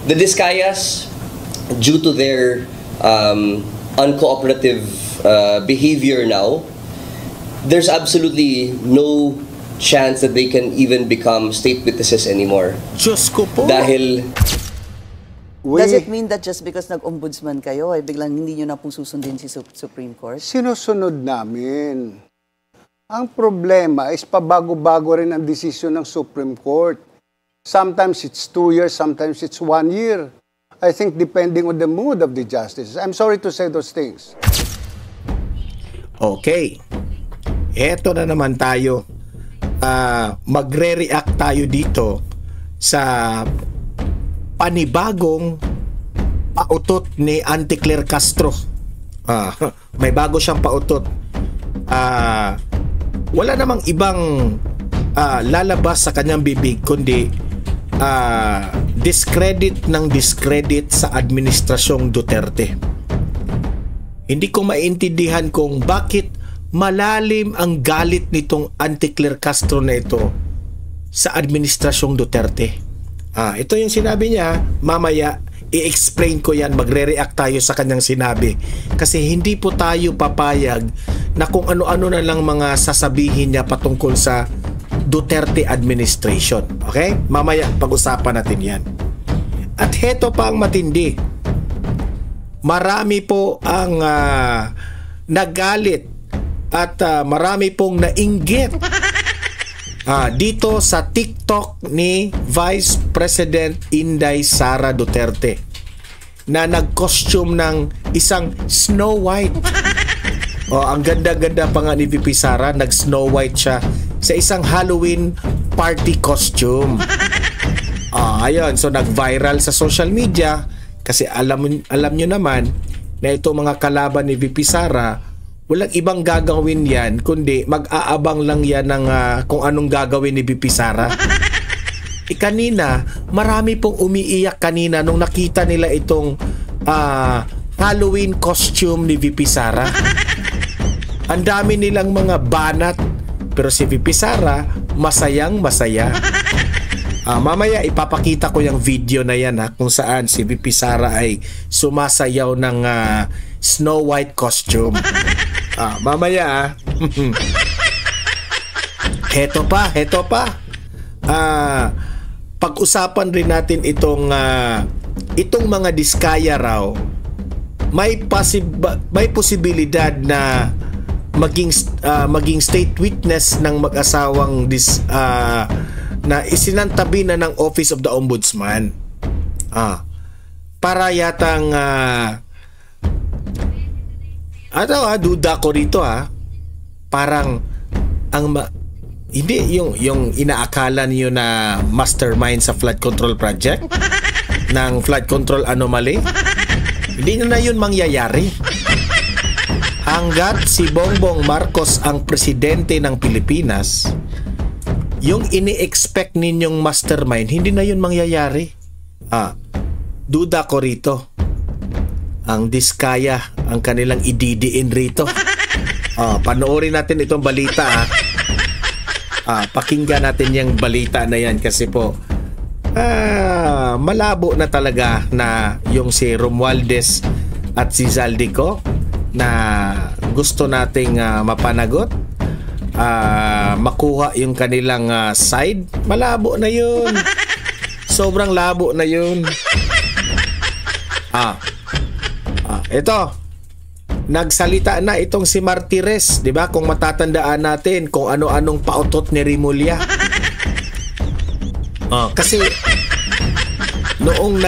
The Discayas, due to their uncooperative behavior now, there's absolutely no chance that they can even become state witnesses anymore. Diyos ko po. Dahil Does it mean that just because nag-ombudsman kayo, ay biglang hindi nyo na po susundin si Supreme Court? Sinusunod namin. Ang problema is pabago-bago rin ang desisyon ng Supreme Court. Sometimes it's 2 years, sometimes it's 1 year. I think depending on the mood of the justices. I'm sorry to say those things. Okay. Eto na naman tayo. Magre-react tayo dito sa panibagong pautot ni Auntie Claire Castro. May bago siyang pautot. Wala namang ibang lalabas sa kanyang bibig kundi discredit ng discredit sa administrasyong Duterte. Hindi ko maintindihan kung bakit malalim ang galit nitong Auntie Claire Castro na ito sa administrasyong Duterte. Ito yung sinabi niya, mamaya i-explain ko yan, magre-react tayo sa kanyang sinabi. Kasi hindi po tayo papayag na kung ano-ano na lang mga sasabihin niya patungkol sa Duterte administration. Okay? Mamaya pag-usapan natin yan. At heto pa ang matindi. Marami po ang nagalit at marami pong nainggit dito sa TikTok ni Vice President Inday Sara Duterte na nag-costume ng isang Snow White. Ang ganda-ganda pa nga ni VP Sara, nag-Snow White siya sa isang Halloween party costume. Ayun, so nag-viral sa social media kasi alam nyo naman na itong mga kalaban ni VP Sara, walang ibang gagawin yan kundi mag-aabang lang yan ng kung anong gagawin ni VP Sara. Kanina, marami pong umiiyak kanina nung nakita nila itong Halloween costume ni VP Sara. Ang dami nilang mga banat, pero si VP Sara masayang masaya. Mamaya ipapakita ko yung video na yan kung saan si VP Sara ay sumasayaw ng Snow White costume. Mamaya Heto pa. Pag-usapan rin natin itong mga Diskaya raw. May posibilidad na maging state witness ng mag-asawang na isinantabi na ng Office of the Ombudsman. Para yatang duda ko rito parang hindi yung inaakala niyo na mastermind sa flood control project ng flood control anomaly, hindi na yun mangyayari hanggat si Bongbong Marcos ang presidente ng Pilipinas. Yung ini-expect ninyong mastermind, hindi na yun mangyayari. Duda ko rito ang Diskaya ang kanilang ididiin rito. Panoorin natin itong balita. Pakinggan natin yung balita na yan kasi po malabo na talaga na yung si Romualdez at si Zaldico na gusto nating mapanagot, makuha yung kanilang side. Malabo na yun. Sobrang labo na yun. Ito, nagsalita na itong si Martires, 'di ba? Kung matatandaan natin kung ano-anong pautot ni Rimulya. Kasi noong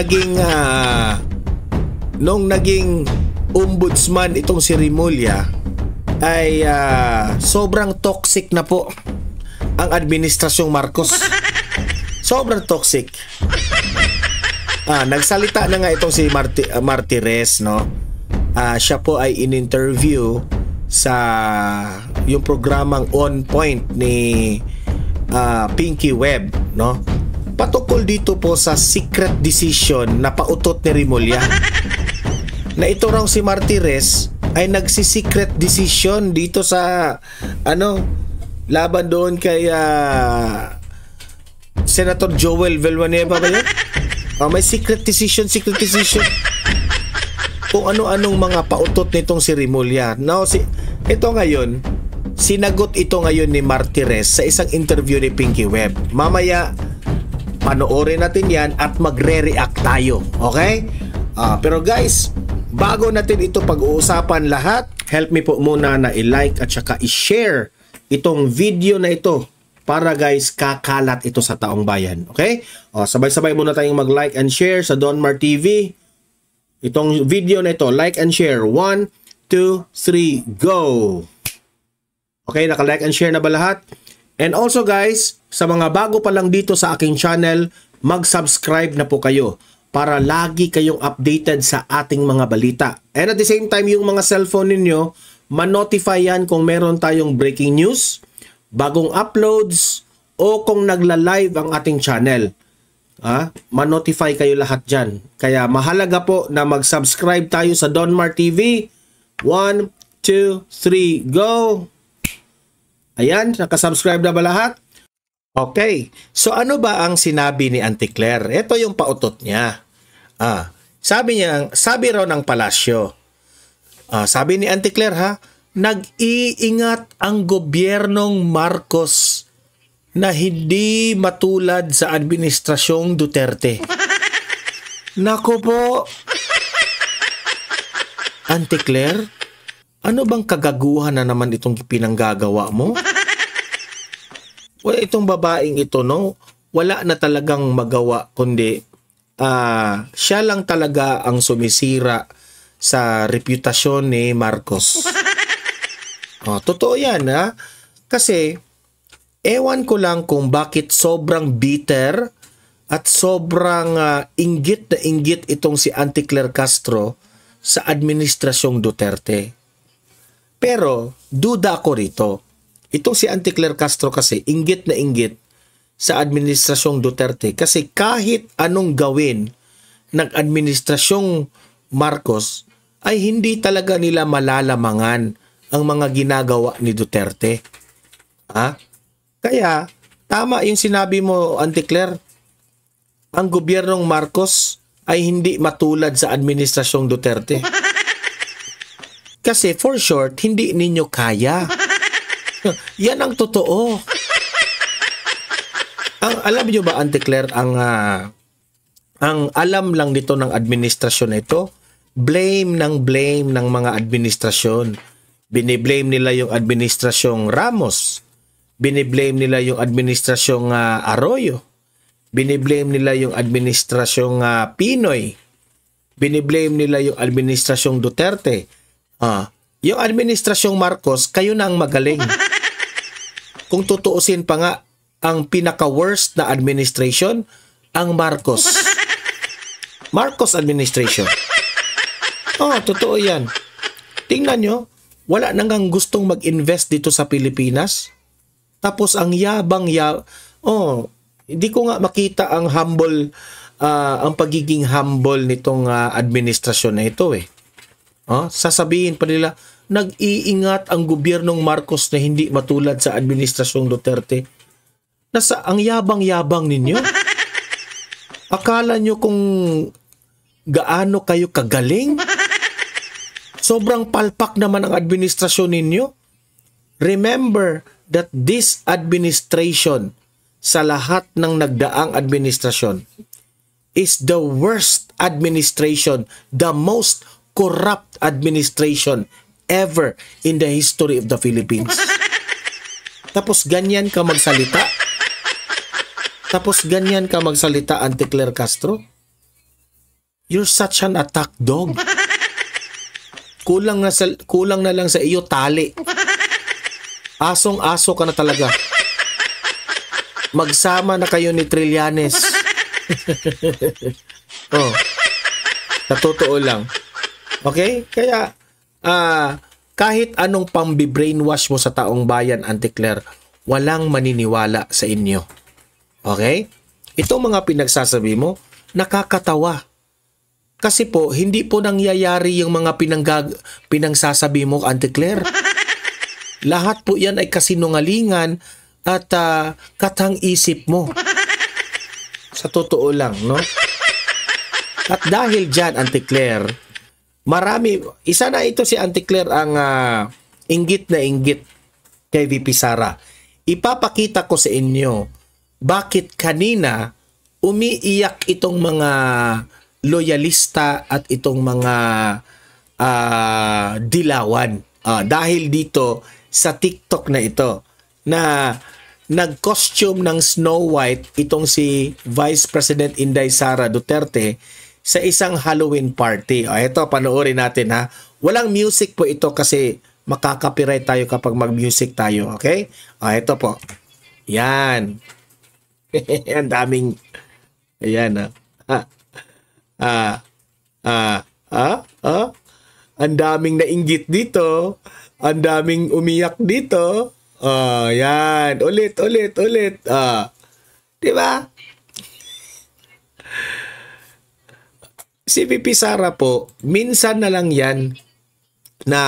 naging ombudsman itong si Rimulya ay sobrang toxic na po ang administrasyong Marcos. Sobrang toxic. Nagsalita na nga itong si Martires, no? Siya po ay in-interview sa yung programang On Point ni Pinky Webb, no? Patungkol dito po sa secret decision na pautot ni Rimulya. Na ito raw si Martires ay nagsi-secret decision dito sa laban doon kay Senator Joel Villanueva ba yun? May secret decision. Kung ano-anong mga pautot nitong si Rimulya. Now, ito ngayon, sinagot ito ngayon ni Martires sa isang interview ni Pinky Web. Mamaya, panoorin natin yan at magre-react tayo. Okay? Pero guys, bago natin ito pag-uusapan lahat, help me po muna na i-like at saka i-share itong video na ito para guys, kakalat ito sa taong bayan. Okay? Sabay-sabay muna tayong mag-like and share sa Donmar TV. Itong video na ito, like and share. 1, 2, 3, go! Okay, naka-like and share na ba lahat? And also guys, sa mga bago pa lang dito sa aking channel, mag-subscribe na po kayo para lagi kayong updated sa ating mga balita. And at the same time, yung mga cellphone ninyo, ma-notify yan kung meron tayong breaking news, bagong uploads, o kung nagla-live ang ating channel. Ma-notify kayo lahat dyan. Kaya mahalaga po na mag-subscribe tayo sa Donmar TV. 1, 2, 3, go! Ayan, nakasubscribe na ba lahat? Okay, so ano ba ang sinabi ni Auntie Claire? Ito yung pautot niya. Sabi raw ng palasyo. Sabi ni Auntie Claire nag-iingat ang gobyernong Marcos na hindi matulad sa administrasyong Duterte. Nako po. Auntie Claire, ano bang kagaguhan na naman itong pinanggagawa mo? Well, itong babaeng ito, no, wala na talagang magawa kundi siya lang talaga ang sumisira sa reputasyon ni Marcos. Totoo yan, kasi ewan ko lang kung bakit sobrang bitter at sobrang inggit na inggit itong si Auntie Claire Castro sa administrasyong Duterte. Pero duda ako rito. Itong si Auntie Claire Castro kasi inggit na inggit sa administrasyong Duterte kasi kahit anong gawin ng administrasyong Marcos ay hindi talaga nila malalamangan ang mga ginagawa ni Duterte. Kaya, tama yung sinabi mo, Auntie Claire, ang gobyernong Marcos ay hindi matulad sa administrasyong Duterte. Kasi for short, hindi ninyo kaya. Yan ang totoo. Alam niyo ba, Auntie Claire, ang alam lang nito ng administrasyon na ito, blame ng mga administrasyon. Biniblame nila yung administrasyong Ramos. Biniblame nila yung administrasyong Arroyo. Biniblame nila yung administrasyong Pinoy. Biniblame nila yung administrasyong Duterte. Yung administrasyong Marcos, kayo na ang magaling. Kung tutuusin pa nga, ang pinaka-worst na administration, ang Marcos. Marcos administration. Totoo yan. Tingnan nyo, wala nang gustong mag-invest dito sa Pilipinas. Tapos ang hindi ko nga makita ang humble, ang pagiging humble nitong administrasyon na ito sasabihin pa nila, nag-iingat ang gobyernong Marcos na hindi matulad sa administrasyong Duterte. Ang yabang-yabang ninyo. Akala nyo kung gaano kayo kagaling? Sobrang palpak naman ang administrasyon ninyo. Remember that this administration sa lahat ng nagdaang administrasyon is the worst administration, the most corrupt administration ever in the history of the Philippines. Tapos ganyan ka magsalita? Auntie Claire Castro? You're such an attack dog. Kulang na lang sa iyo tali. Asong-aso ka na talaga. Magsama na kayo ni Trillanes. Sa totoo lang. Okay? Kaya, kahit anong pambi-brainwash mo sa taong bayan, Auntie Claire, walang maniniwala sa inyo. Okay? Itong mga pinagsasabi mo, nakakatawa. Kasi po, hindi po nangyayari yung mga pinangsasabi mo, Auntie Claire. Lahat po yan ay kasinungalingan at katang isip mo. Sa totoo lang, no? At dahil dyan, Auntie Claire, marami, isa na ito si Auntie Claire ang inggit na inggit kay VP Sara. Ipapakita ko sa inyo bakit kanina umiiyak itong mga loyalista at itong mga dilawan. Dahil dito sa TikTok na ito na nag-costume ng Snow White itong si Vice President Inday Sara Duterte sa isang Halloween party. Ito, panoorin natin ha. Walang music po ito kasi makaka-copyright tayo kapag mag-music tayo. Okay? Ito po. Yan. Ang daming... Ayan ang daming nainggit dito. Ang daming umiyak dito. Yan. Ulit. Diba? Si VP Sara po, minsan na lang yan na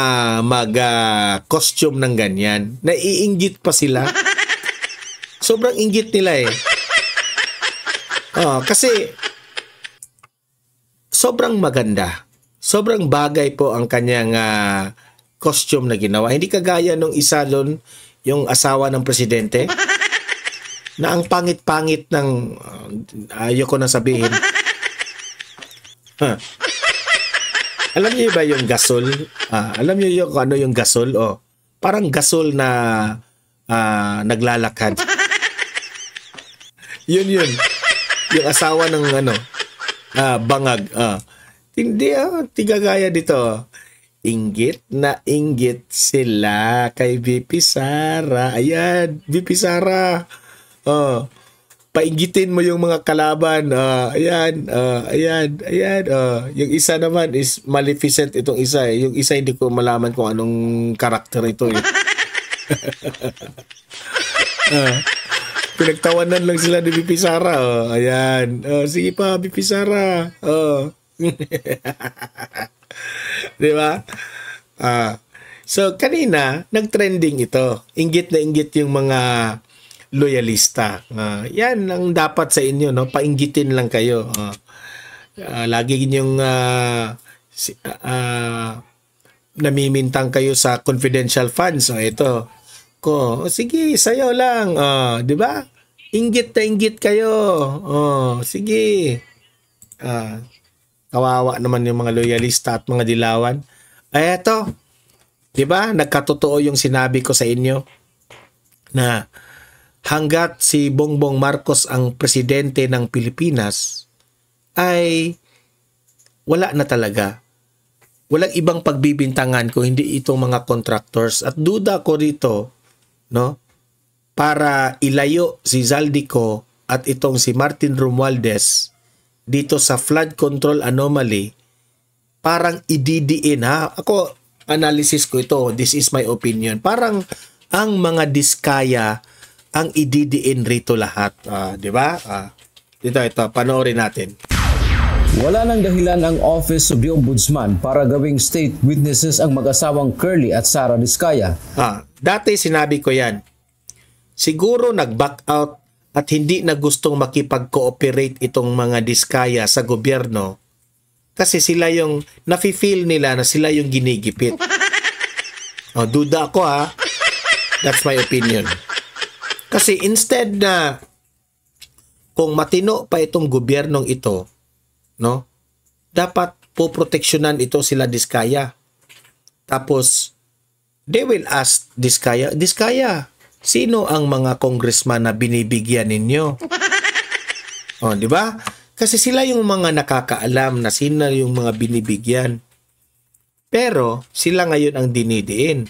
mag-costume ng ganyan. Naiinggit pa sila. Sobrang inggit nila eh. Kasi sobrang maganda. Sobrang bagay po ang kanyang costume na ginawa. Hindi kagaya nung isa doon, yung asawa ng presidente, na ang pangit-pangit ng, ayoko na sabihin. Alam niyo ba yung gasol? Alam niyo yung ano yung gasol? Parang gasol na naglalakad. Yun. Yung asawa ng bangag. Hindi tigagaya dito. Inggit na inggit sila kay VP Sara. Ayan, VP Sara. Painggitin mo yung mga kalaban. Ayan. Yung isa naman is Maleficent itong isa. Yung isa hindi ko malaman kung anong karakter ito. Pinagtawanan lang sila ni VP Sara. Ayan. Sige pa, VP Sara. Di ba? So, kanina, nag-trending ito. Inggit na inggit yung mga loyalista. Yan ang dapat sa inyo, no? Painggitin lang kayo. Lagi ninyong namimintang kayo sa confidential funds. Ito. Sige, sayo lang. Di ba? Inggit na inggit kayo. Sige. Kawawa naman yung mga loyalista at mga dilawan. Eto. Di ba? Nagkatotoo yung sinabi ko sa inyo na hanggat si Bongbong Marcos ang presidente ng Pilipinas ay wala na talaga. Walang ibang pagbibintangan kung hindi itong mga contractors. At duda ko rito, no? Para ilayo si Zaldico at itong si Martin Romualdez dito sa flood control anomaly, parang ididiin ha. Ako, analysis ko ito. This is my opinion. Parang ang mga diskaya ang ididiin rito lahat. Di ba? Ito, panoorin natin. Wala nang dahilan ang Office of the Ombudsman para gawing state witnesses ang mag-asawang Curly at Sara Diskaya. Dati sinabi ko yan. Siguro nag-back out at hindi na gustong makipag-cooperate itong mga Diskaya sa gobyerno kasi sila yung nafe-feel nila na sila yung ginigipit. Duda ako ha. That's my opinion. Kasi instead na kung matino pa itong gobyernong ito, no? Dapat poproteksyonan ito sila Diskaya. Tapos they will ask Diskaya, sino ang mga congressman na binibigyan ninyo? Di ba? Kasi sila yung mga nakakaalam na sino yung mga binibigyan. Pero sila ngayon ang dinidiin.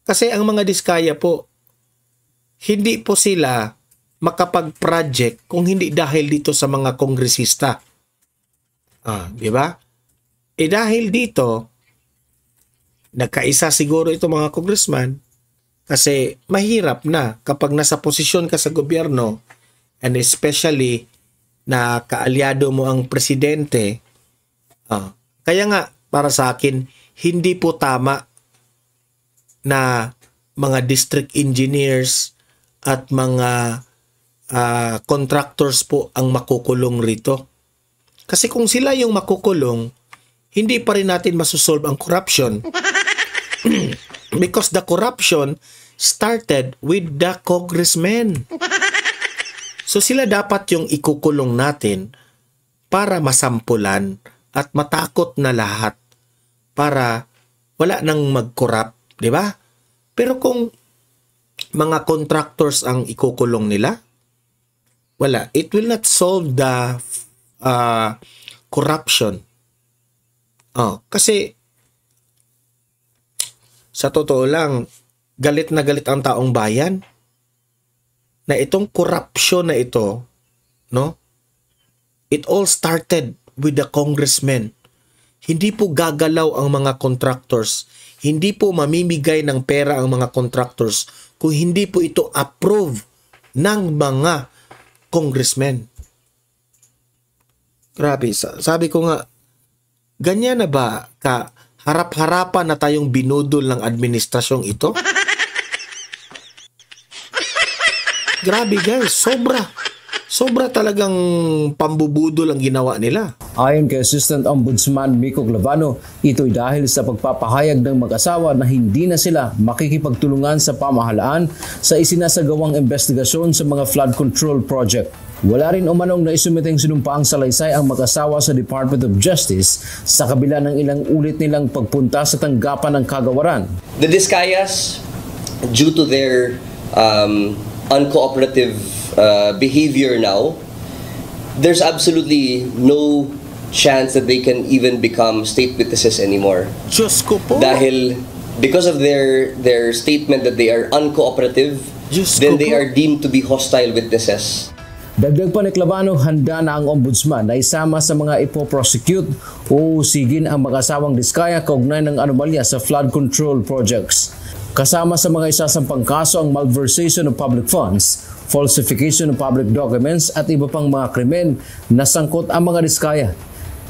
Kasi ang mga Diskaya po, hindi po sila makapag-project kung hindi dahil dito sa mga kongresista. Di ba? Dahil dito, nagkaisa siguro ito mga congressman kasi mahirap na kapag nasa posisyon ka sa gobyerno and especially na kaalyado mo ang presidente. Kaya nga, para sa akin, hindi po tama na mga district engineers at mga contractors po ang makukulong rito. Kasi kung sila yung makukulong, hindi pa rin natin masusolve ang corruption. Because the corruption started with the congressmen. So sila dapat yung ikukulong natin para masampulan at matakot na lahat para wala nang mag-corrupt, di ba? Pero kung mga contractors ang ikukulong nila, wala. It will not solve the corruption. Kasi sa totoo lang, galit na galit ang taong bayan na itong corruption na ito, no? It all started with the congressmen. Hindi po gagalaw ang mga contractors. Hindi po mamimigay ng pera ang mga contractors kung hindi po ito approve ng mga congressmen. Grabe, sabi ko nga, ganyan na ba ka harap-harapan na tayong binudol ng administrasyong ito? Grabe guys, sobra talagang pambubudol ang ginawa nila. Ayon kay Assistant Ombudsman Miko Clavano, ito'y dahil sa pagpapahayag ng mag-asawa na hindi na sila makikipagtulungan sa pamahalaan sa isinasagawang investigasyon sa mga flood control project. Wala rin umanong na isumiteng sinumpaang salaysay ang mag-asawa sa Department of Justice sa kabila ng ilang ulit nilang pagpunta sa tanggapan ng kagawaran. The Discayas, due to their uncooperative behavior now, there's absolutely no chance that they can even become state witnesses anymore. Diyos ko po. Dahil because of their statement that they are uncooperative, Diyos then ko they po. are deemed to be hostile witnesses. Dagdag pa ni Clavano, handa na ang ombudsman na isama sa mga ipoprosecute o usigin ang mag-asawang Diskaya kaugnay ng anomalya sa flood control projects. Kasama sa mga isasampang kaso ang malversation of public funds, falsification of public documents at iba pang mga krimen na sangkot ang mga Diskaya.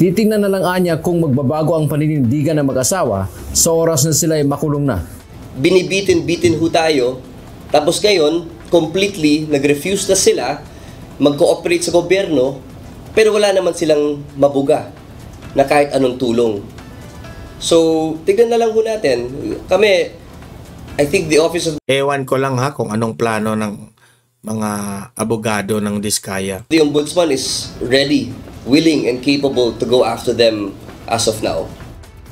Titingnan na lang anya kung magbabago ang paninindigan ng mag-asawa sa oras na sila ay makulong na. Binibitin-bitin ho tayo, tapos ngayon, completely nag-refuse na sila mag-cooperate sa gobyerno, pero wala naman silang mabuga na kahit anong tulong. So, tignan na lang ho natin. Kami, I think the office of Ewan ko lang ha kung anong plano ng mga abogado ng Diskaya. the Ombudsman is ready, willing, and capable to go after them as of now.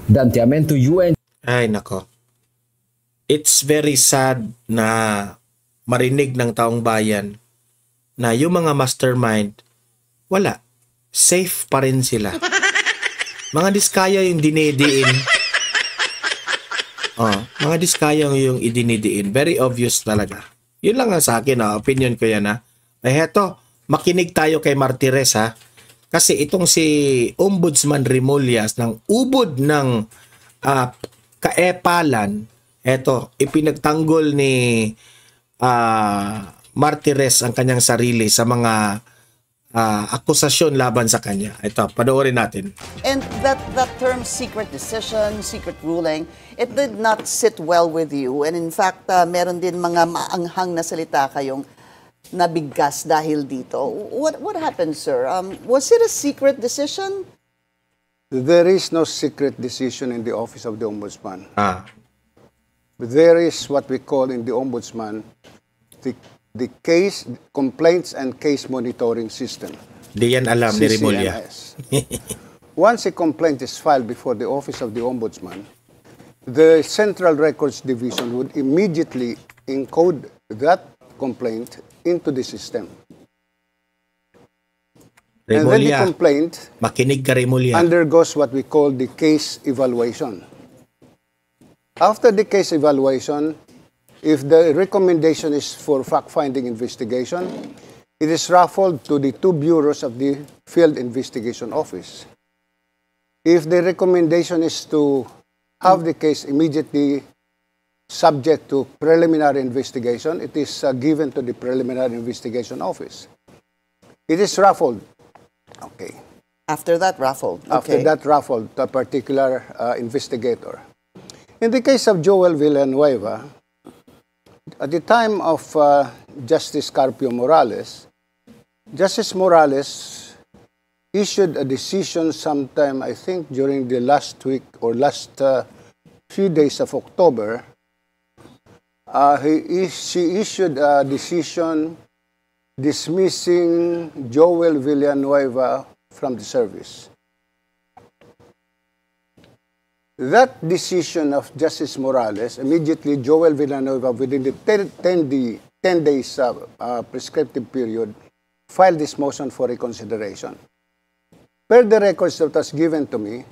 Dante Amento, UN. Ay nako. It's very sad na marinig ng taong bayan na yung mga mastermind, wala. Safe pa rin sila. Mga Diskaya yung dinidiin. Mga Diskaya yung idinidiin. Very obvious talaga. Yun lang ang sa akin, opinion ko yan ha. Heto, makinig tayo kay Martires ha. Kasi itong si Ombudsman Remullaz ng ubod ng kaepalan, eto, ipinagtanggol ni Martires ang kanyang sarili sa mga akusasyon laban sa kanya. Ito, panoorin natin. And that term secret decision, secret ruling, it did not sit well with you. And in fact, meron din mga maanghang na salita kayong nabigkas dahil dito. What happened, sir? Was it a secret decision? There is no secret decision in the Office of the Ombudsman. There is what we call in the Ombudsman the case, complaints and case monitoring system. Di yan alam ni Remulla. CCMS. Once a complaint is filed before the Office of the Ombudsman, the Central Records Division would immediately encode that complaint into the system. And then the Remulla, complaint makinig ka Remulla. undergoes what we call the case evaluation. After the case evaluation, if the recommendation is for fact-finding investigation, it is referred to the two bureaus of the Field Investigation Office. If the recommendation is to have the case immediately subject to preliminary investigation, it is given to the Preliminary Investigation Office. It is raffled. Okay. After that, raffled. After Okay. that, raffled to a particular investigator. In the case of Joel Villanueva, at the time of Justice Carpio Morales, Justice Morales issued a decision sometime, I think, during the last week or last few days of October. She issued a decision dismissing Joel Villanueva from the service. That decision of Justice Morales, immediately Joel Villanueva, within the 10 days prescriptive period, filed this motion for reconsideration. Per the records that was given to me,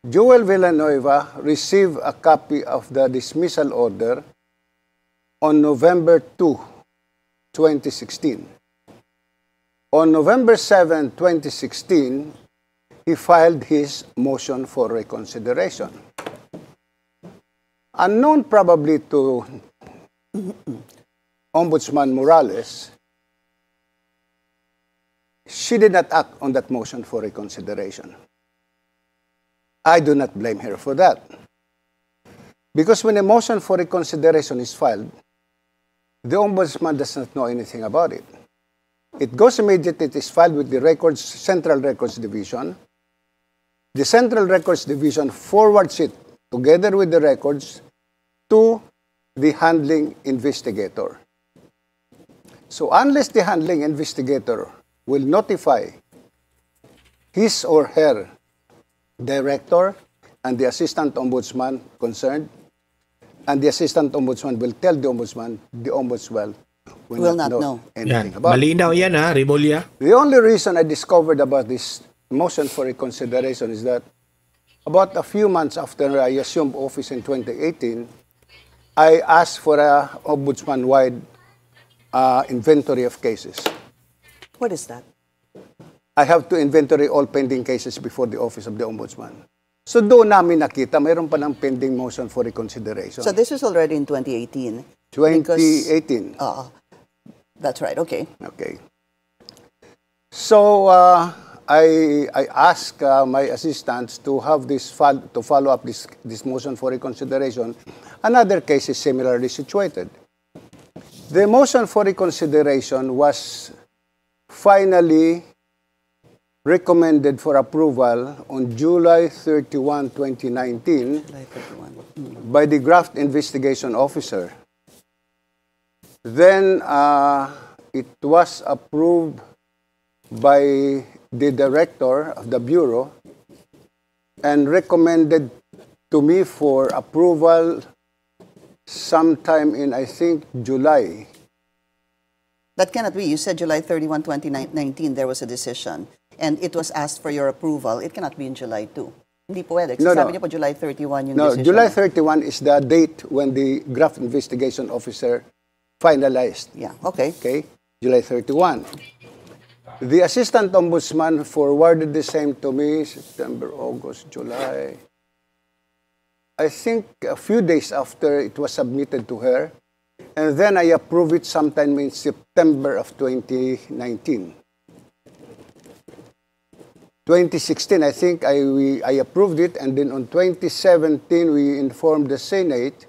Joel Villanueva received a copy of the dismissal order on November 2, 2016. On November 7, 2016, he filed his motion for reconsideration. Unknown probably to Ombudsman Morales, she did not act on that motion for reconsideration. I do not blame her for that. Because when a motion for reconsideration is filed, the Ombudsman does not know anything about it. It goes immediately, it is filed with the Records, Central Records Division. The Central Records Division forwards it together with the records to the handling investigator. So unless the handling investigator will notify his or her director and the assistant ombudsman concerned, and the assistant ombudsman will tell the ombudsman will not know anything about it. Malinaw yan ha, Rimulya. The only reason I discovered about this motion for reconsideration is that about a few months after I assumed office in 2018, I asked for a ombudsman-wide inventory of cases. What is that? I have to inventory all pending cases before the office of the ombudsman. So doon namin nakita, mayroon pa ng pending motion for reconsideration. So this was already in 2018? 2018. That's right, okay. Okay. So I asked my assistants to have this follow up this motion for reconsideration. Another case is similarly situated. The motion for reconsideration was finally recommended for approval on July 31, 2019 by the Graft Investigation Officer. Then it was approved by the director of the Bureau and recommended to me for approval sometime in, I think, July. That cannot be. You said July 31, 2019, there was a decision. And it was asked for your approval. It cannot be in July 2. Hindi pwede. Kasi sabi niyo po July 31 yung decision. No, July 31 is the date when the Graft Investigation Officer finalized. Yeah, okay. Okay, July 31. The Assistant Ombudsman forwarded the same to me September, August, July. I think a few days after it was submitted to her. And then I approved it sometime in September of 2019. 2016, I think I approved it, and then on 2017, we informed the Senate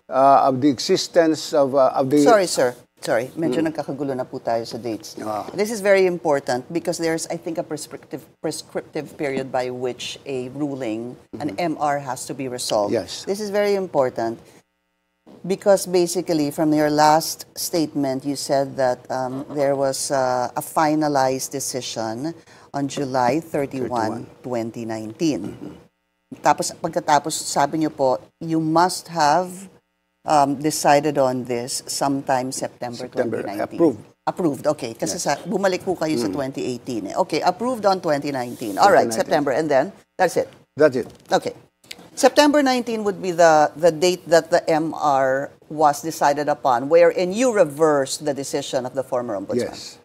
of the existence of the... Sorry, sir. Sorry, medyo nagkakagulo na po tayo sa dates. This is very important because there's, I think, a prescriptive period by which a ruling, an MR, has to be resolved. Yes. This is very important because basically from your last statement, you said that there was a finalized decision on July 31, 2019. Tapos pagkatapos sabi niyo po, you must have decided on this sometime September 2019. Approved, okay. Kasi bumalik po kayo sa 2018. Okay, approved on 2019. All right, September, and then, that's it. That's it. Okay. September 19 would be the date that the MR was decided upon, wherein you reversed the decision of the former ombudsman. Yes.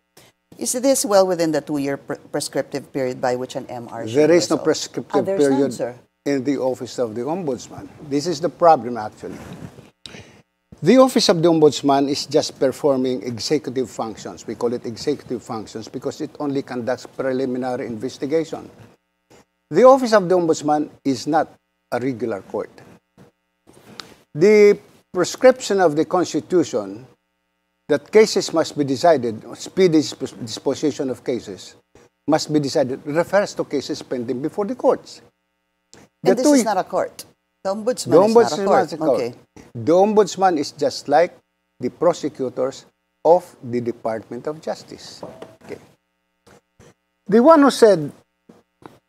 Is this well within the 2-year prescriptive period by which an MR should There is no resolve? prescriptive There's period none, sir. in the Office of the Ombudsman. This is the problem, actually. The Office of the Ombudsman is just performing executive functions. We call it executive functions because it only conducts preliminary investigation. The Office of the Ombudsman is not a regular court. The prescription of the Constitution that cases must be decided, speedy disposition of cases must be decided, refers to cases pending before the courts. And this is not a court. The ombudsman, The ombudsman is not is a a court. court. Okay. The ombudsman is just like the prosecutors of the Department of Justice. Okay. The one who said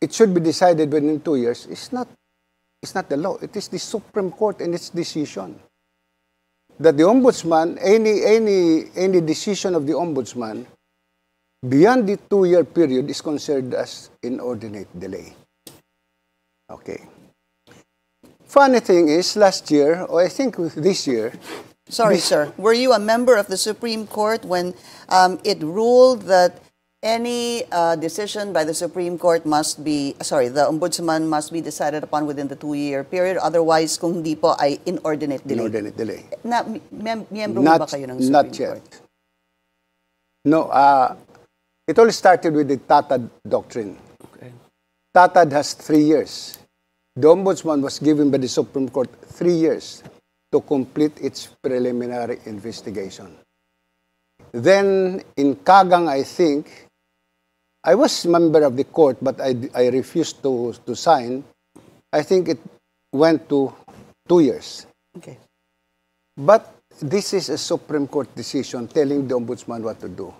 it should be decided within 2 years is not the law. It is the Supreme Court and its decision. That the ombudsman, any decision of the ombudsman beyond the 2-year period is considered as inordinate delay. Okay. Funny thing is, last year, or I think this year, Sorry, sir. Were you a member of the Supreme Court when it ruled that any decision by the Supreme Court must be, the ombudsman must be decided upon within the 2-year period? Otherwise, kung hindi po ay inordinate delay. inordinate delay? Miyembro mo ba kayo ng Supreme Not yet. Court? No, it all started with the TATAD doctrine. Okay. TATAD has 3 years. The ombudsman was given by the Supreme Court 3 years to complete its preliminary investigation. Then, in Kagang, I think, I was member of the court, but I refused to sign. I think it went to 2 years. Okay. But this is a Supreme Court decision telling the ombudsman what to do.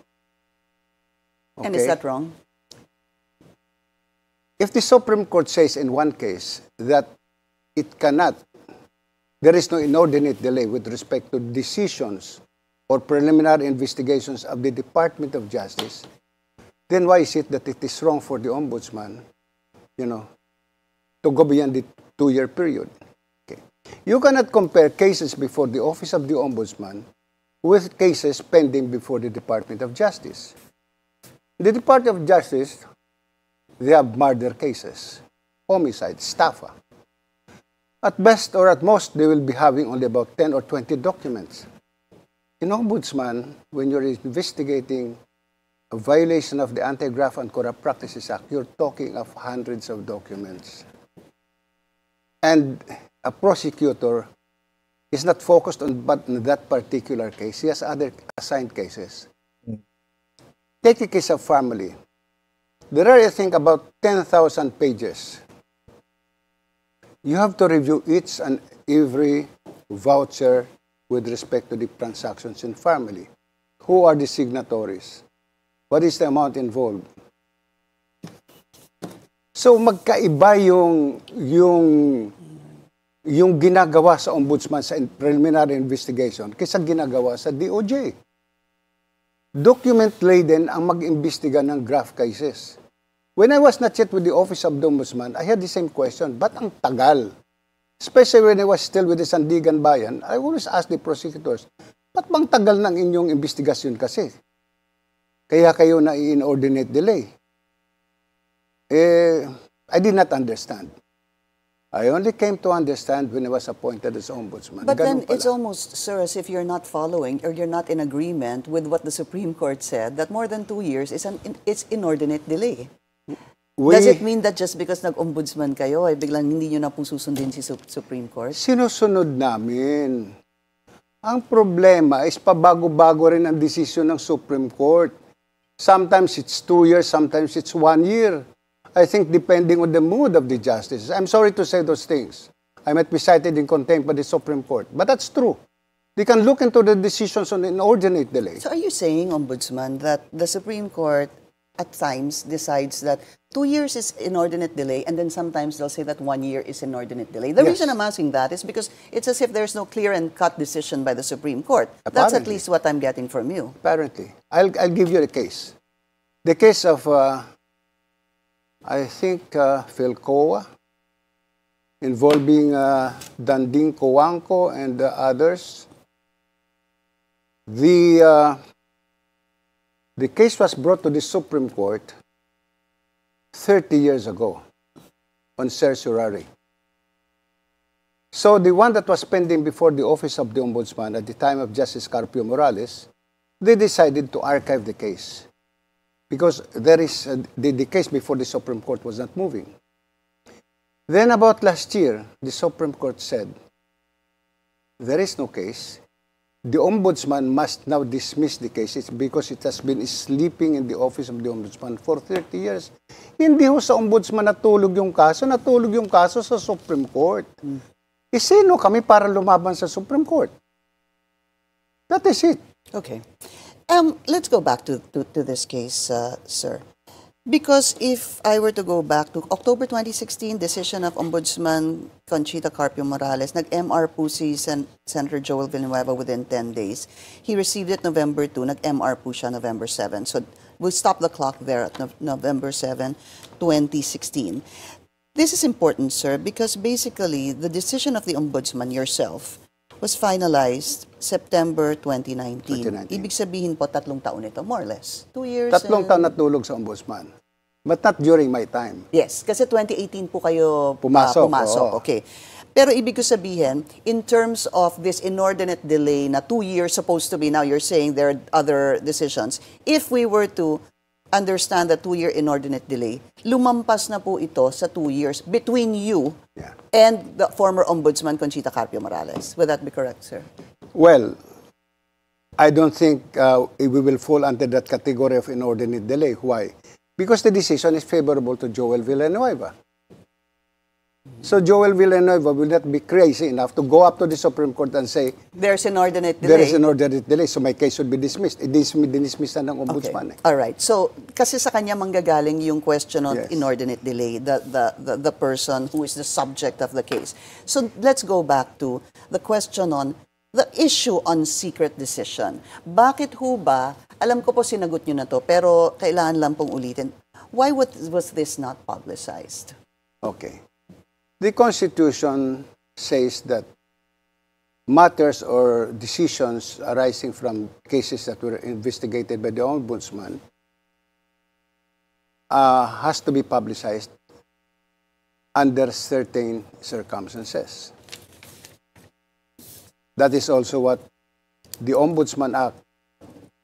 And is that wrong? If the Supreme Court says in one case that it cannot, there is no inordinate delay with respect to decisions or preliminary investigations of the Department of Justice, then why is it that it is wrong for the ombudsman, to go beyond the 2-year period? Okay. You cannot compare cases before the Office of the Ombudsman with cases pending before the Department of Justice. The Department of Justice, they have murder cases, homicide, staffa. At best or at most, they will be having only about 10 or 20 documents. In Ombudsman, when you're investigating a violation of the Anti-Graft and Corrupt Practices Act, you're talking of hundreds of documents. And a prosecutor is not focused on that particular case. He has other assigned cases. Take the case of family. There are, I think, about 10,000 pages. You have to review each and every voucher with respect to the transactions in family. Who are the signatories? What is the amount involved? So magkaiba yung ginagawa sa ombudsman sa preliminary investigation kaysa ginagawa sa DOJ. Document-laden ang mag-imbestiga ng graft cases. When I was not yet with the Office of the Ombudsman, I had the same question, ba't ang tagal? Especially when I was still with the Sandigan Bayan, I always ask the prosecutors, ba't bang tagal ng inyong investigasyon kasi? Kaya kayo na inordinate delay. I did not understand. I only came to understand when I was appointed as Ombudsman. But Ganun then it's pala. almost, sir, as if you're not following or you're not in agreement with what the Supreme Court said, that more than 2 years is it's inordinate delay. Does it mean that just because nag-ombudsman kayo, ay biglang hindi nyo na pong susundin si Supreme Court? Sinusunod namin. Ang problema is pabago-bago rin ang desisyon ng Supreme Court. Sometimes it's 2 years, sometimes it's 1 year. I think depending on the mood of the justices. I'm sorry to say those things. I might be cited in contempt by the Supreme Court. But that's true. They can look into the decisions on inordinate delay. So are you saying, Ombudsman, that the Supreme Court at times decides that 2 years is inordinate delay, and then sometimes they'll say that 1 year is inordinate delay? The Yes. reason I'm asking that is because it's as if there's no clear and cut decision by the Supreme Court. That's at Apparently. least what I'm getting from you. Apparently. I'll give you a case. The case of, I think, Philcoa, involving Danding Coangco and others. The case was brought to the Supreme Court 30 years ago on certiorari. So the one that was pending before the Office of the Ombudsman at the time of Justice Carpio Morales, they decided to archive the case because there is the case before the Supreme Court was not moving. Then about last year, the Supreme Court said, there is no case. the ombudsman must now dismiss the case. It's because it has been sleeping in the office of the ombudsman for 30 years. Hindi ho sa ombudsman natulog yung kaso sa Supreme Court. Sino kami para lumaban sa Supreme Court? That is it. Okay. Let's go back to this case, sir. Because if I were to go back to October 2016, decision of Ombudsman Conchita Carpio Morales, nag-MR po si Senator Joel Villanueva within 10 days. He received it November 2, nag-MR po siya November 7. So we'll stop the clock there at November 7, 2016. This is important, sir, because basically the decision of the Ombudsman yourself was finalized September 2019. Ibig sabihin po, 3 taon ito, more or less. 2 years. 3 taon natulog sa ombudsman. But not during my time. Yes, kasi 2018 po kayo pumasok. Okay. Pero ibig ko sabihin, in terms of this inordinate delay na 2 years supposed to be, now you're saying there are other decisions. If we were to understand the 2-year inordinate delay, lumampas na po ito sa 2 years between you and the former Ombudsman Conchita Carpio Morales. Would that be correct, sir? Well, I don't think we will fall under that category of inordinate delay. Why? Because the decision is favorable to Joel Villanueva. So Joel Villanueva will not be crazy enough to go up to the Supreme Court and say, there's inordinate delay. There is inordinate delay, so my case should be dismissed. Dinismiss na ng ombudsman. Okay. All right. So, kasi sa kanya manggagaling yung question on inordinate delay, the person who is the subject of the case. So, let's go back to the question on the issue on secret decision. Bakit ho ba, alam ko po sinagot nyo na to, pero kailangan lang pong ulitin, why was this not publicized? Okay. The Constitution says that matters or decisions arising from cases that were investigated by the Ombudsman has to be publicized under certain circumstances. That is also what the Ombudsman Act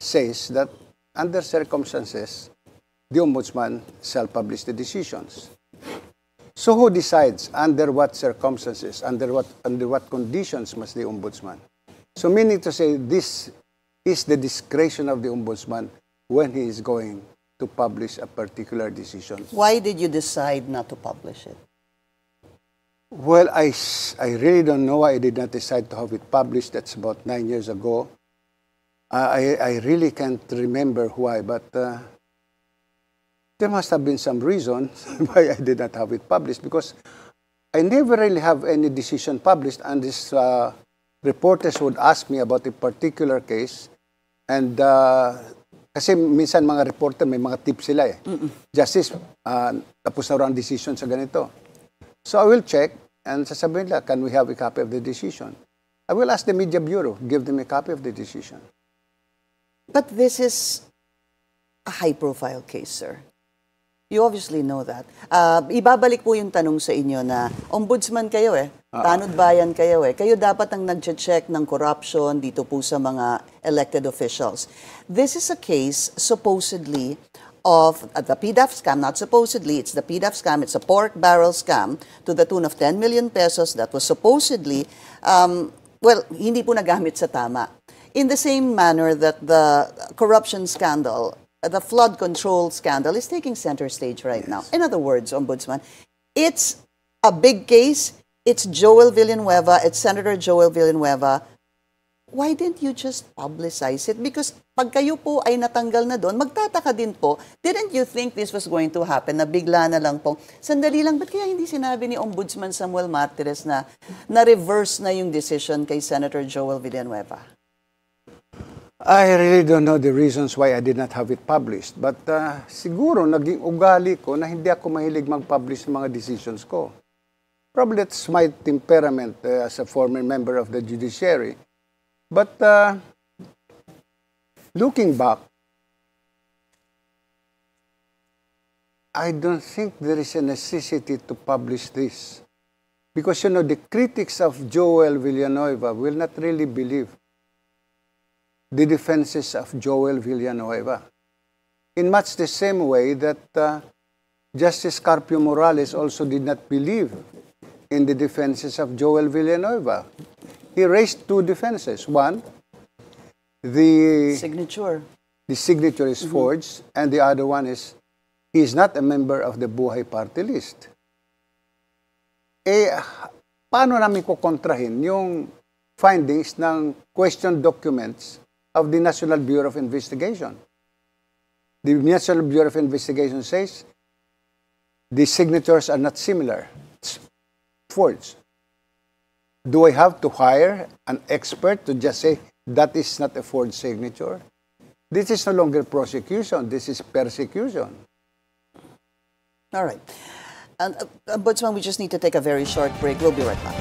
says, that under circumstances, the Ombudsman shall publish the decisions. So who decides under what circumstances, under what conditions must the Ombudsman? So meaning to say, this is the discretion of the Ombudsman when he is going to publish a particular decision. Why did you decide not to publish it? Well, I really don't know why I did not decide to have it published. That's about 9 years ago. I really can't remember why, but there must have been some reason why I did not have it published, because I never really have any decision published, and these reporters would ask me about a particular case, and kasi minsan mga reporter may mga tips sila eh. Justice, tapos na ang decision sa ganito. So I will check, and sasabihin nila, can we have a copy of the decision? I will ask the Media Bureau, give them a copy of the decision. But this is a high-profile case, sir. You obviously know that. Ibabalik po yung tanong sa inyo na ombudsman kayo eh. Tanod bayan kayo eh. Kayo dapat ang nag-check ng corruption dito po sa mga elected officials. This is a case supposedly of the PDAF scam, not supposedly, it's the PDAF scam, it's a pork barrel scam to the tune of 10 million pesos that was supposedly, well, hindi po nagamit sa tama. In the same manner that the corruption scandal, the flood control scandal is taking center stage right now. In other words, Ombudsman, it's a big case. It's Joel Villanueva. It's Senator Joel Villanueva. Why didn't you just publicize it? Because pag kayo po ay natanggal na doon, magtataka din po, didn't you think this was going to happen? Na bigla na lang po, sandali lang, ba't kaya hindi sinabi ni Ombudsman Samuel Martires na na-reverse na yung decision kay Senator Joel Villanueva? I really don't know the reasons why I did not have it published. But siguro naging ugali ko na hindi ako mahilig mag-publish ng mga decisions ko. Probably that's my temperament as a former member of the judiciary. But looking back, I don't think there is a necessity to publish this. Because, you know, the critics of Joel Villanueva will not really believe the defenses of Joel Villanueva. In much the same way that Justice Carpio Morales also did not believe in the defenses of Joel Villanueva. He raised two defenses. One, the Signature. signature is forged, and the other one is he is not a member of the Buhay Party list. Paano namin kukontrahin yung findings ng question documents of the National Bureau of Investigation? The National Bureau of Investigation says the signatures are not similar. It's forged. Do I have to hire an expert to just say that is not a forged signature? This is no longer prosecution. This is persecution. All right. And, Ombudsman, we just need to take a very short break. We'll be right back.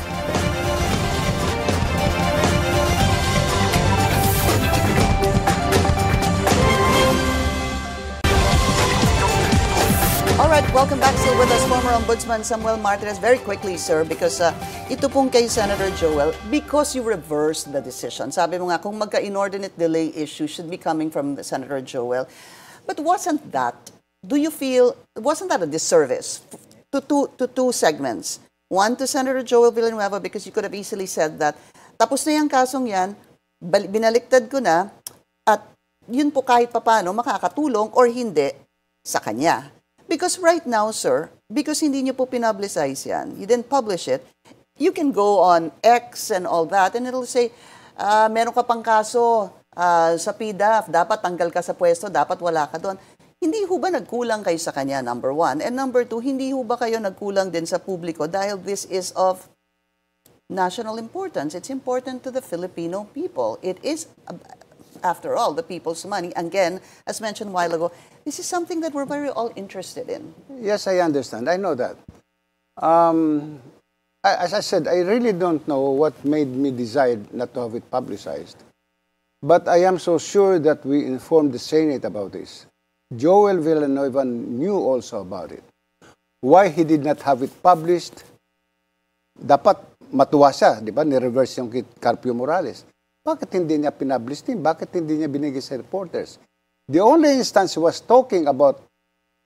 All right, welcome back. Still with us, former Ombudsman Samuel Martirez. Very quickly, sir, because ito pong kay Senator Joel, because you reversed the decision. Sabi mo nga, kung magka-inordinate delay issue should be coming from Senator Joel. But wasn't that, wasn't that a disservice to two segments? One, to Senator Joel Villanueva, because you could have easily said that, tapos na yung kasong yan, binaliktad ko na, at yun po kahit papano makakatulong or hindi sa kanya. Because right now, sir, because hindi nyo po pinablicize yan, you didn't publish it, you can go on X and all that, and it'll say, meron ka pang kaso sa PDAF, dapat tanggal ka sa pwesto, dapat wala ka doon. Hindi ho ba nagkulang kayo sa kanya, number one? And number two, hindi ho ba kayo nagkulang din sa publiko dahil this is of national importance? It's important to the Filipino people. It is, after all, the people's money. Again, as mentioned a while ago, this is something that we're very all interested in. Yes, I understand. I know that. As I said, I really don't know what made me decide not to have it publicized. But I am so sure that we informed the Senate about this. Joel Villanueva knew also about it. Why he did not have it published? Dapat matuwa siya, di ba? Ni-reverse yung Carpio Morales. Bakit hindi niya pinablish din? Bakit hindi niya binigay sa reporters? The only instance he was talking about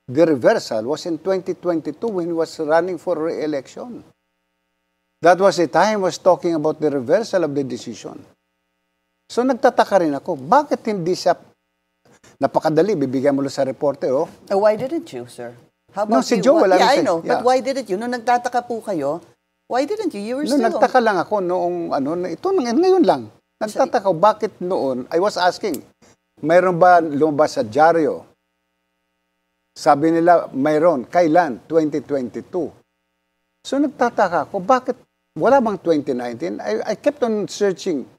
the reversal was in 2022 when he was running for re-election. That was the time he was talking about the reversal of the decision. So nagtataka rin ako, bakit hindi siya, napakadali, bibigyan mo lang sa reporter, oh. Why didn't you, sir? How No, about si you? Joel, Yeah, I saying, know, but why didn't you? Nung nagtataka po kayo, why didn't you? You were No, still nagtaka lang ako noong, ngayon lang. Nagtataka ko, bakit noon, I was asking, mayroon ba lumabas sa dyaryo? Sabi nila, mayroon. Kailan? 2022. So nagtataka ko, bakit wala bang 2019? I kept on searching.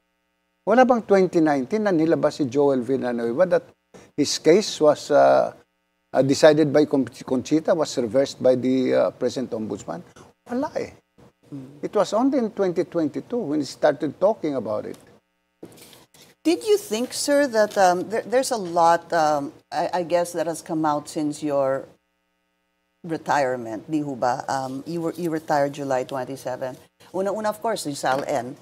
Wala bang 2019 na nilabas si Joel Villanueva that his case was decided by Conchita, was reversed by the present ombudsman? Wala eh. It was only in 2022 when he started talking about it. Did you think, sir, that there's a lot, I guess, that has come out since your retirement, di ho ba? You retired July 27. Una-una, of course, yung SALN,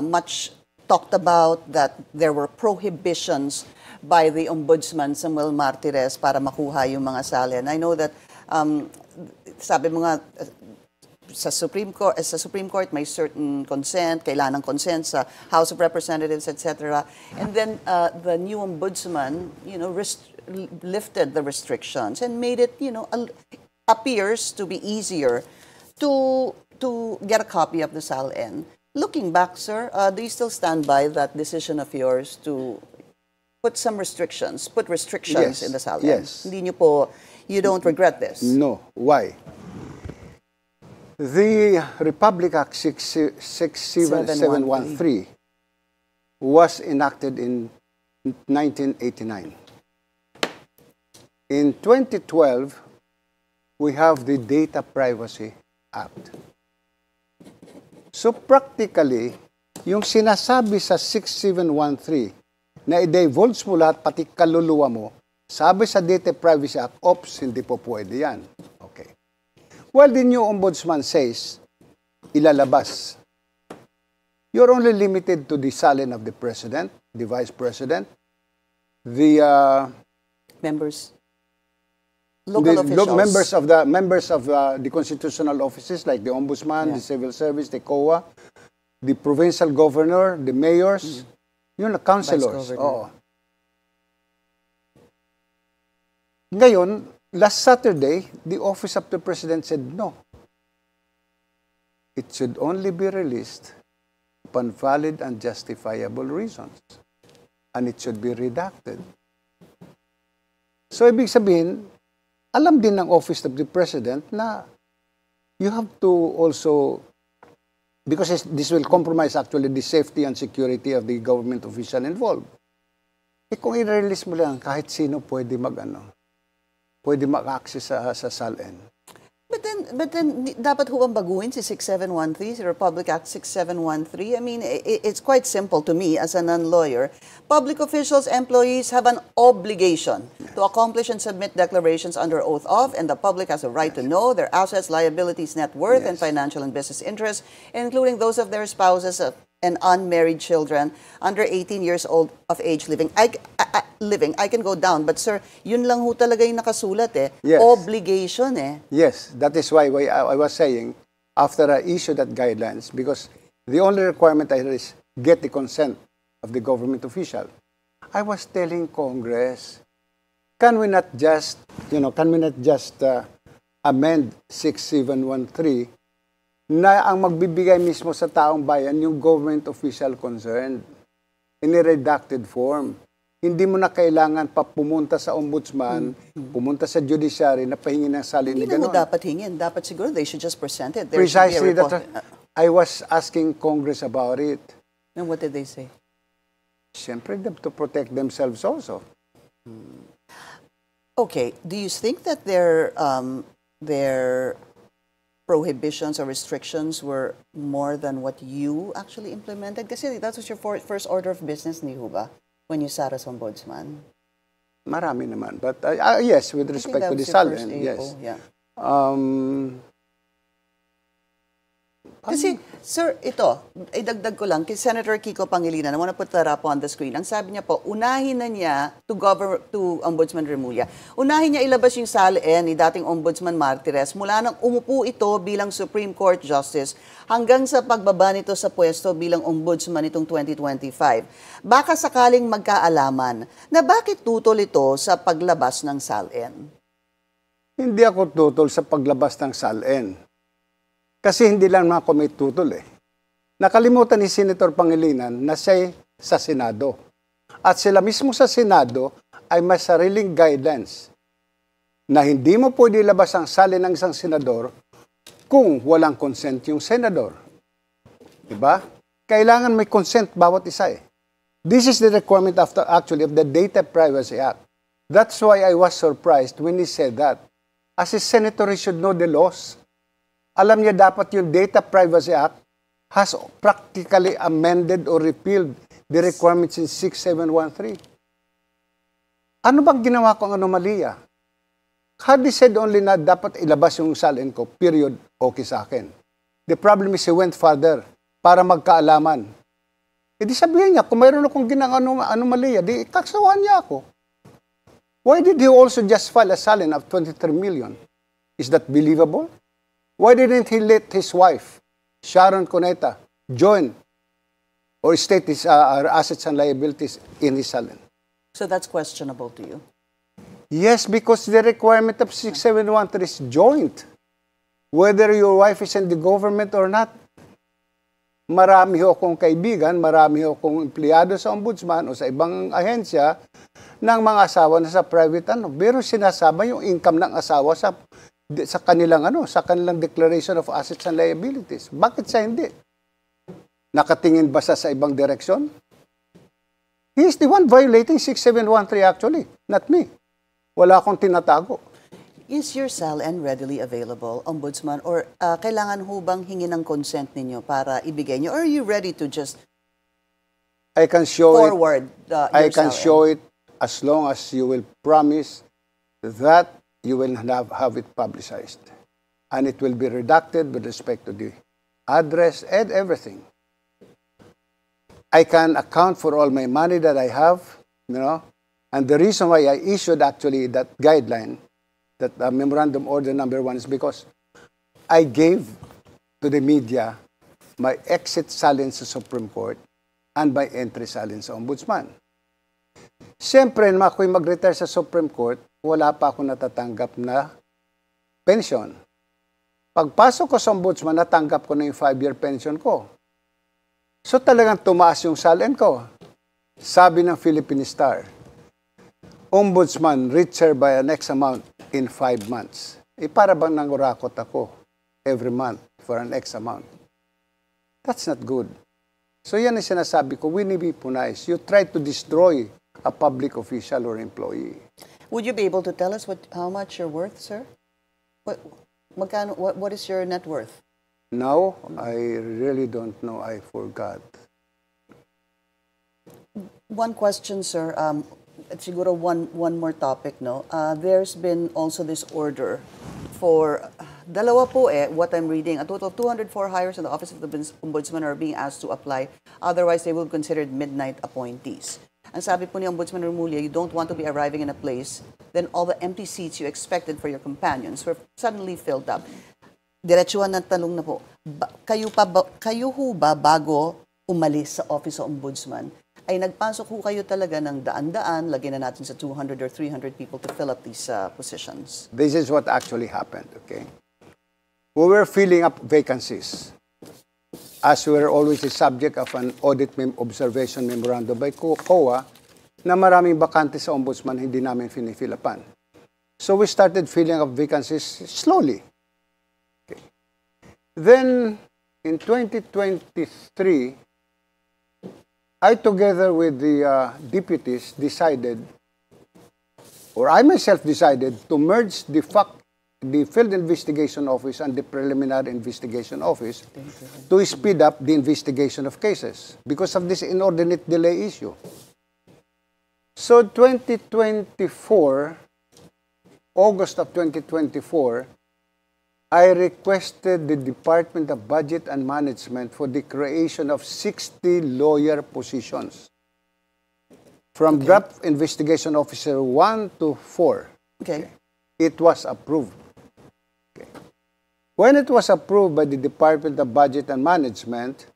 much talked about that there were prohibitions by the Ombudsman Samuel Martirez para makuha yung mga SALN. I know that, sabi mo nga, sa Supreme Court may certain consent, kailangan ng consent sa House of Representatives, etc. And then the new ombudsman, lifted the restrictions and made it, appears to be easier to get a copy of the SALN. Looking back, sir, do you still stand by that decision of yours to put restrictions Yes, in the SALN? yes. You don't regret this? No. Why? The Republic Act 67713 was enacted in 1989. In 2012, we have the Data Privacy Act. So practically, yung sinasabi sa 6713 na i-divulge mo lahat, pati kaluluwa mo, sabi sa Data Privacy Act, hindi po pwede yan. Okay. Well, the new ombudsman says, ilalabas. You're only limited to the SALN of the president, the vice president, the members, local officials, members of the constitutional offices like the ombudsman, the civil service, the COA, the provincial governor, the mayors, Yun, counselors. Vice Governor. Oo. Ngayon, last Saturday, the Office of the President said no. It should only be released upon valid and justifiable reasons. And it should be redacted. So, ibig sabihin, alam din ng Office of the President na you have to also, because this will compromise actually the safety and security of the government official involved. Eh kung i-release mo lang, kahit sino pwede pwede mag-access sa SALN. But then, dapat ho bang baguhin si 6713, si Republic Act 6713? I mean, it's quite simple to me as a non-lawyer. Public officials, employees have an obligation to accomplish and submit declarations under oath of, and the public has a right to know their assets, liabilities, net worth, and financial and business interests, including those of their spouses and unmarried children under 18 years old of age living. I can go down, but sir, yun lang ho talaga yung nakasulat eh. Yes. Obligation eh. Yes, that is why I was saying, after I issued that guidelines, because the only requirement is get the consent of the government official. I was telling Congress, can we not just amend 6713 na ang magbibigay mismo sa taong bayan yung government official concerned in a redacted form. Hindi mo na kailangan pa pumunta sa ombudsman, pumunta sa judiciary na pahingi ng salin Hindi na na mo gano'n. dapat hingin. Dapat siguro they should just present it. There should be a Precisely, report. I was asking Congress about it. And what did they say? Siyempre, they have to protect themselves also. Okay, do you think that their prohibitions or restrictions were more than what you actually implemented? Kasi that was your first order of business, ni ho ba? When you sat as ombudsman. Marami naman. But yes, with respect to the SALN, yes. Yeah. Kasi, sir, ito, idagdag ko lang, kay Senator Kiko Pangilinan, I want to put that up on the screen. Ang sabi niya po, unahin na niya to Ombudsman Remulla, unahin niya ilabas yung SALN ni dating Ombudsman Martires mula nang umupo ito bilang Supreme Court Justice hanggang sa pagbaba nito sa pwesto bilang Ombudsman itong 2025. Baka sakaling magkaalaman na bakit tutol ito sa paglabas ng SALN? hindi ako tutol sa paglabas ng SALN. Kasi hindi lang mga may tutol eh. Nakalimutan ni Senator Pangilinan na siya sa Senado. At sila mismo sa Senado ay may sariling guidelines na hindi mo pwede ilabas ang SALN ng isang senador kung walang consent yung senador. Diba? Kailangan may consent bawat isa eh. This is the requirement actually of the Data Privacy Act. That's why I was surprised when he said that. As a senator, he should know the laws. Alam niya dapat yung Data Privacy Act has practically amended or repealed the requirements in 6713. Ano bang ginawa kong anomalya? Had he said only na dapat ilabas yung SALN ko, period, okay sa akin. The problem is he went further para magkaalaman. E di sabihin niya, kung mayroon akong ginang anomalya, di kaksawahan niya ako. Why did he also just file a SALN of 23 million? Is that believable? Why didn't he let his wife, Sharon Cuneta, join or state his assets and liabilities in his SALN? So that's questionable to you? Yes, because the requirement of 6713 is joint. Whether your wife is in the government or not. Marami ho akong kaibigan, marami ho akong empleyado sa ombudsman o sa ibang ahensya ng mga asawa na sa private pero sinasama yung income ng asawa sa kanilang sa kanilang declaration of assets and liabilities. Bakit siya hindi? Nakatingin ba sa ibang direksyon? He is the one violating 6713 actually, not me. Wala akong tinatago. Is your SALN readily available, Ombudsman? Or kailangan ho bang hingin ng consent ninyo para ibigay nyo? Or are you ready to just I can show forward your I can SALN? show it as long as you will promise that you will have it publicized. And it will be redacted with respect to the address and everything. I can account for all my money that I have, and the reason why I issued actually that guideline, that memorandum order number 1 is because I gave to the media my exit SALN sa Supreme Court and by entry salin sa ombudsman. Siyempre, nung ako'y mag-retire sa Supreme Court, wala pa ako natatanggap na pension. Pagpasok ko sa ombudsman, natanggap ko na yung 5-year pension ko. So talagang tumaas yung salin ko. Sabi ng Philippine Star, ombudsman richer by an X amount in 5 months. Para bang nangurakot ako every month for an X amount. That's not good. So yan ang sinasabi ko, we need to be nice. You try to destroy a public official or employee. Would you be able to tell us how much you're worth, sir? What is your net worth? Now, I really don't know. I forgot. One question, sir. Siguro one more topic, no? There's been also this order for dalawa po what I'm reading. A total of 204 hires in the Office of the Ombudsman are being asked to apply. Otherwise, they will be considered midnight appointees. Ang sabi po ni Ombudsman Remulla, you don't want to be arriving in a place, then all the empty seats you expected for your companions were suddenly filled up. Diretsuhan ng tanong na po, kayo ho ba bago umalis sa Office of Ombudsman, ay nagpasok ho kayo talaga ng daan-daan, lagyan na natin sa 200 or 300 people to fill up these positions? This is what actually happened, okay? We were filling up vacancies. As we were always the subject of an audit observation memorandum by COA, na maraming bakante sa ombudsman hindi namin finifilapan. So we started filling up vacancies slowly. Okay. Then, in 2023, I, together with the deputies, decided, or I myself decided, to merge the Field Investigation Office and the Preliminary Investigation Office to speed up the investigation of cases because of this inordinate delay issue. So 2024, August of 2024, I requested the Department of Budget and Management for the creation of 60 lawyer positions from Draft Investigation Officer 1 to 4. Okay. It was approved. Okay. When it was approved by the Department of Budget and Management,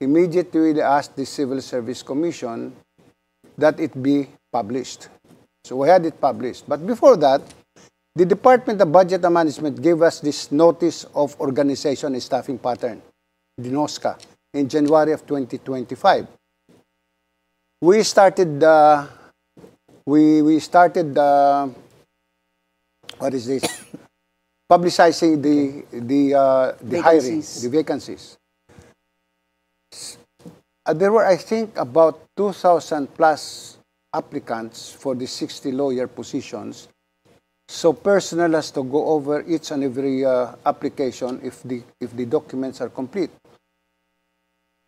immediately we asked the Civil Service Commission that it be published. So we had it published. But before that, the Department of Budget and Management gave us this Notice of Organization and Staffing Pattern, the NOSCA, in January of 2025. We started, what is this? Publicizing the hiring, the vacancies. There were, I think, about 2,000 plus applicants for the 60 lawyer positions. So personnel has to go over each and every application if the documents are complete.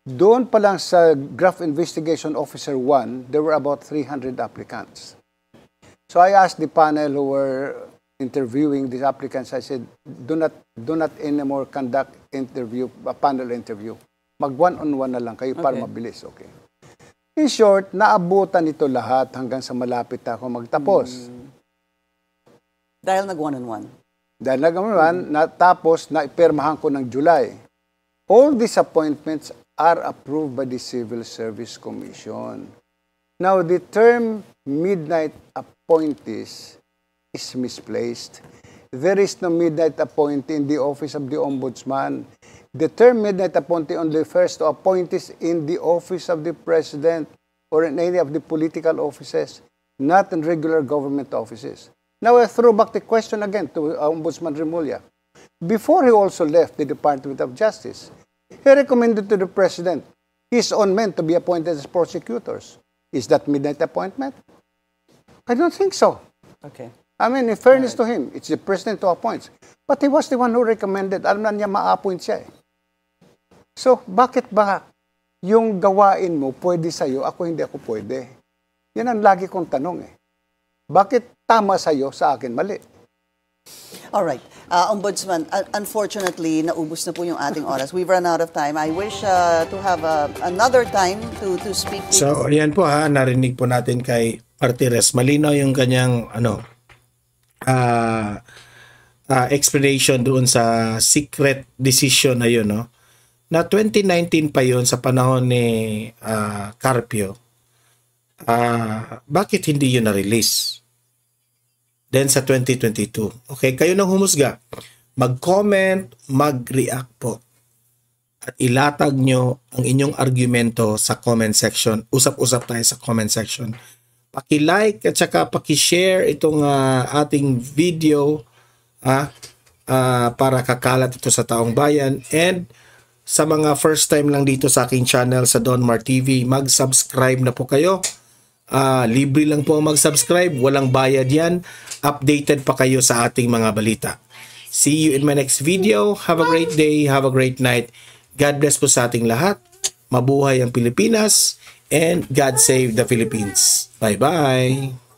Doon pa lang sa Draft Investigation Officer 1, there were about 300 applicants. So I asked the panel who were interviewing these applicants, I said, do not anymore conduct a panel interview. Mag one-on-one na lang kayo para mabilis. Okay. In short, naabutan ito lahat hanggang sa malapit ako magtapos. Dahil nag-one-on-one? Dahil nag-one-on-one, tapos naipirmahan ko ng July. All these appointments are approved by the Civil Service Commission. Now, the term midnight appointees is misplaced. There is no midnight appointee in the Office of the Ombudsman. The term midnight appointee only refers to appointees in the Office of the President or in any of the political offices, not in regular government offices. Now, I throw back the question again to Ombudsman Remulla. Before he also left the Department of Justice, he recommended to the President his own men to be appointed as prosecutors. Is that midnight appointment? I don't think so. Okay. I mean, in fairness to him, it's the President who appoints. But he was the one who recommended. Alam na niya ma-appoint siya eh. So, bakit ba yung gawain mo pwede sa'yo, ako hindi ako pwede? Yan ang lagi kong tanong eh. Bakit tama sa'yo, sa akin mali? Alright. Ombudsman, unfortunately, naubos na po yung ating oras. We've run out of time. I wish to have another time to speak to So, ayan po narinig po natin kay Martires. Malinaw yung kanyang explanation doon sa secret decision na yun, no? na 2019 pa yon sa panahon ni Carpio, bakit hindi yun na-release? Then sa 2022. Okay, kayo nang humusga. Mag-comment, mag-react po. At ilatag nyo ang inyong argumento sa comment section. Usap-usap tayo sa comment section. Paki-like at saka paki-share itong ating video para kakalat ito sa taong bayan. And sa mga first time lang dito sa aking channel sa Don Mar TV, mag-subscribe na po kayo. Libre lang po ang mag-subscribe, walang bayad yan. Updated pa kayo sa ating mga balita. See you in my next video. Have a great day, have a great night. God bless po sa ating lahat. Mabuhay ang Pilipinas and God save the Philippines. Bye-bye.